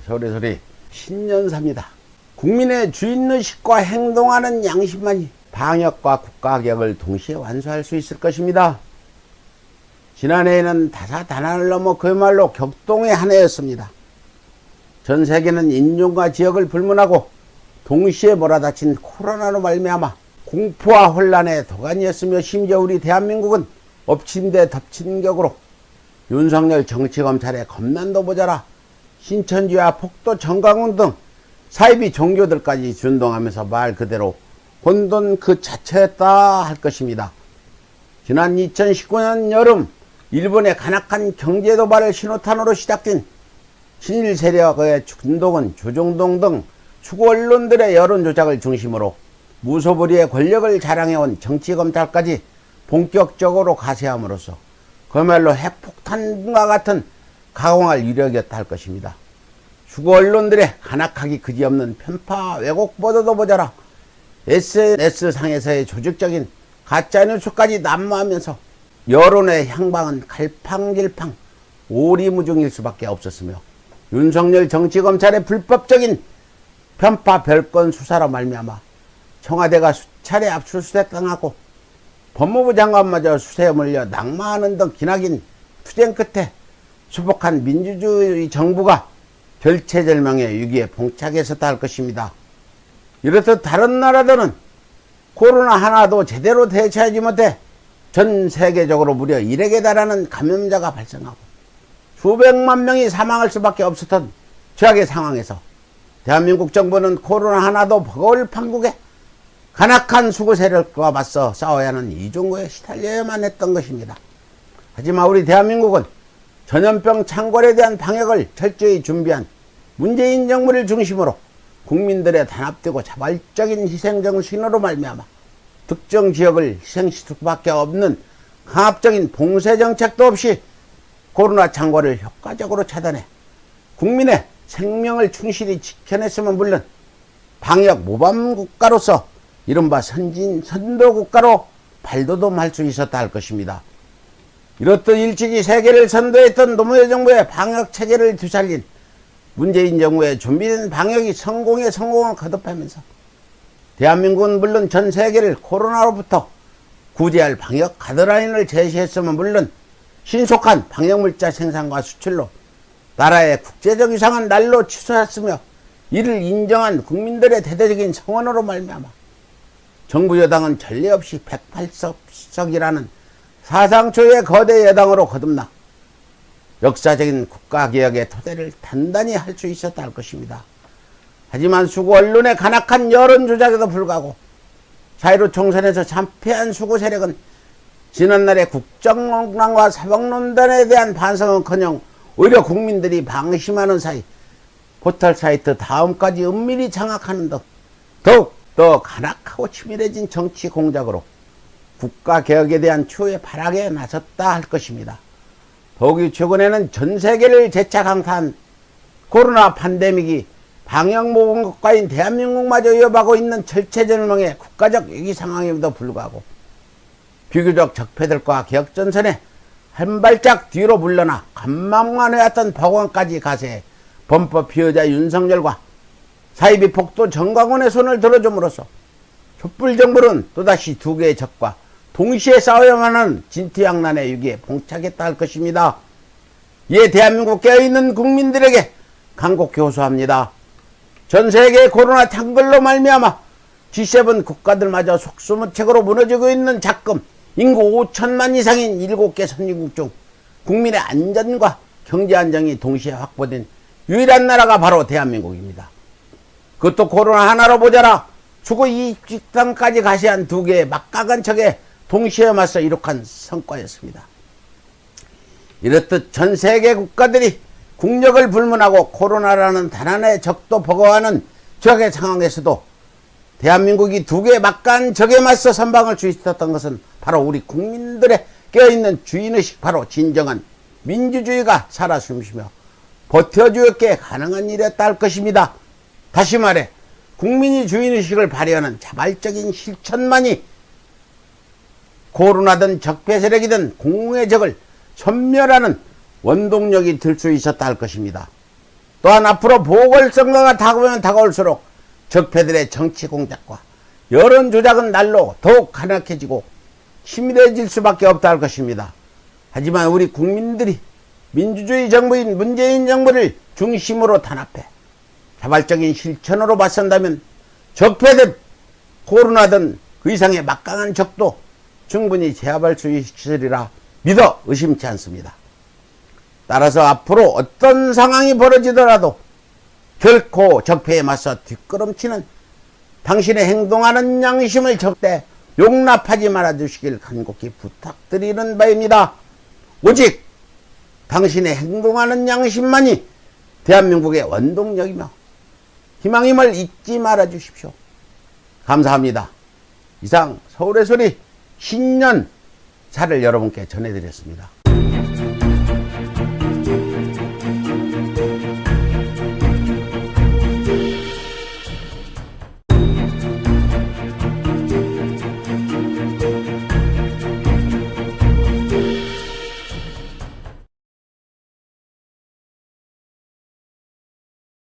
소리소리 신년사입니다. 국민의 주인의식과 행동하는 양심만이 방역과 국가개혁을 동시에 완수할 수 있을 것입니다. 지난해에는 다사다난을 넘어 그야말로 격동의 한 해였습니다. 전 세계는 인종과 지역을 불문하고 동시에 몰아닥친 코로나로 말미암아 공포와 혼란의 도가니였으며, 심지어 우리 대한민국은 엎친 데 덮친 격으로 윤석열 정치검찰의 검난도 모자라 신천지와 폭도 정강훈 등 사이비 종교들까지 준동하면서 말 그대로 혼돈 그 자체였다 할 것입니다. 지난 2019년 여름 일본의 간악한 경제도발을 신호탄으로 시작된 친일 세력의 준동은 조중동 등 추구 언론들의 여론 조작을 중심으로 무소불위의 권력을 자랑해온 정치검찰까지 본격적으로 가세함으로써 그야말로 핵폭탄과 같은 가공할 위력이었다 할 것입니다. 추구 언론들의 간악하기 그지없는 편파 왜곡 보도도 모자라 SNS상에서의 조직적인 가짜뉴스까지 난무하면서 여론의 향방은 갈팡질팡 오리무중일 수밖에 없었으며, 윤석열 정치검찰의 불법적인 편파 별건 수사로 말미암아 청와대가 수차례 압수수색당하고 법무부 장관마저 수세에 몰려 낙마하는 등 기나긴 투쟁 끝에 수복한 민주주의 정부가 절체절명의 위기에 봉착했었다 할 것입니다. 이렇듯 다른 나라들은 코로나 하나도 제대로 대처하지 못해 전 세계적으로 무려 1억에 달하는 감염자가 발생하고 수백만 명이 사망할 수밖에 없었던 최악의 상황에서 대한민국 정부는 코로나 하나도 버거울 판국에 간악한 수구 세력과 맞서 싸워야 하는 이중구에 시달려야만 했던 것입니다. 하지만 우리 대한민국은 전염병 창궐에 대한 방역을 철저히 준비한 문재인 정부를 중심으로 국민들의 단합되고 자발적인 희생정신으로 말미암아 특정 지역을 희생시킬 수밖에 없는 강압적인 봉쇄 정책도 없이 코로나 창궐을 효과적으로 차단해 국민의 생명을 충실히 지켜냈으면 물론 방역 모범 국가로서 이른바 선도 국가로 발돋움할 수 있었다 할 것입니다. 이렇듯 일찍이 세계를 선도했던 노무현 정부의 방역 체계를 되살린 문재인 정부의 준비된 방역이 성공에 성공을 거듭하면서 대한민국은 물론 전 세계를 코로나로부터 구제할 방역 가드라인을 제시했으면 물론 신속한 방역물자 생산과 수출로 나라의 국제적 위상은 날로 치솟았으며, 이를 인정한 국민들의 대대적인 성원으로 말미암아 정부 여당은 전례 없이 108석이라는 사상 초유의 거대 여당으로 거듭나 역사적인 국가개혁의 토대를 단단히 할 수 있었다 할 것입니다. 하지만 수구 언론의 간악한 여론 조작에도 불구하고 4.15 총선에서 참패한 수구 세력은 지난날의 국정농단과 사법농단에 대한 반성은커녕 오히려 국민들이 방심하는 사이 포털 사이트 다음까지 은밀히 장악하는 등 더욱 더 간악하고 치밀해진 정치 공작으로 국가개혁에 대한 추후의 발악에 나섰다 할 것입니다. 더욱이 최근에는 전 세계를 재차강타한 코로나 팬데믹이 방역 모범 국가인 대한민국마저 위협하고 있는 절체절명의 국가적 위기 상황임에도 불구하고 비교적 적폐들과 개혁전선에 한 발짝 뒤로 물러나 간망만 해왔던 법원까지 가세해 범법 피해자 윤석열과 사이비 폭도 정광훈의 손을 들어줌으로써 촛불정부는 또다시 두 개의 적과 동시에 싸워야만 하는 진퇴양난의 위기에 봉착했다 할 것입니다. 이에 대한민국 깨어있는 국민들에게 간곡히 호소합니다. 전 세계 코로나 창궐로 말미암아 G7 국가들마저 속수무책으로 무너지고 있는 작금 인구 5천만 이상인 7개 선진국 중 국민의 안전과 경제 안정이 동시에 확보된 유일한 나라가 바로 대한민국입니다. 그것도 코로나 하나로 모자라 추구 이익집단까지 가시한 두 개의 막강한 적에 동시에 맞서 이룩한 성과였습니다. 이렇듯 전 세계 국가들이 국력을 불문하고 코로나라는 단 하나의 적도 버거워하는 최악의 상황에서도 대한민국이 두 개의 막강한 적에 맞서 선방할 수 있었던 것은 바로 우리 국민들의 깨어있는 주인의식, 바로 진정한 민주주의가 살아 숨쉬며 버텨주었기에 가능한 일이었다 할 것입니다. 다시 말해 국민이 주인의식을 발휘하는 자발적인 실천만이 코로나든 적폐 세력이든 공공의 적을 섬멸하는 원동력이 될 수 있었다 할 것입니다. 또한 앞으로 보궐선거가 다가오면 다가올수록 적폐들의 정치 공작과 여론 조작은 날로 더욱 가난해지고 치밀해질 수밖에 없다 할 것입니다. 하지만 우리 국민들이 민주주의 정부인 문재인 정부를 중심으로 단합해 자발적인 실천으로 맞선다면 적폐든 코로나든 그 이상의 막강한 적도 충분히 제압할 수 있으리라 믿어 의심치 않습니다. 따라서 앞으로 어떤 상황이 벌어지더라도 결코 적폐에 맞서 뒷걸음치는 당신의 행동하는 양심을 절대 용납하지 말아주시길 간곡히 부탁드리는 바입니다. 오직 당신의 행동하는 양심만이 대한민국의 원동력이며 희망임을 잊지 말아주십시오. 감사합니다. 이상 서울의 소리 신년사를 여러분께 전해드렸습니다.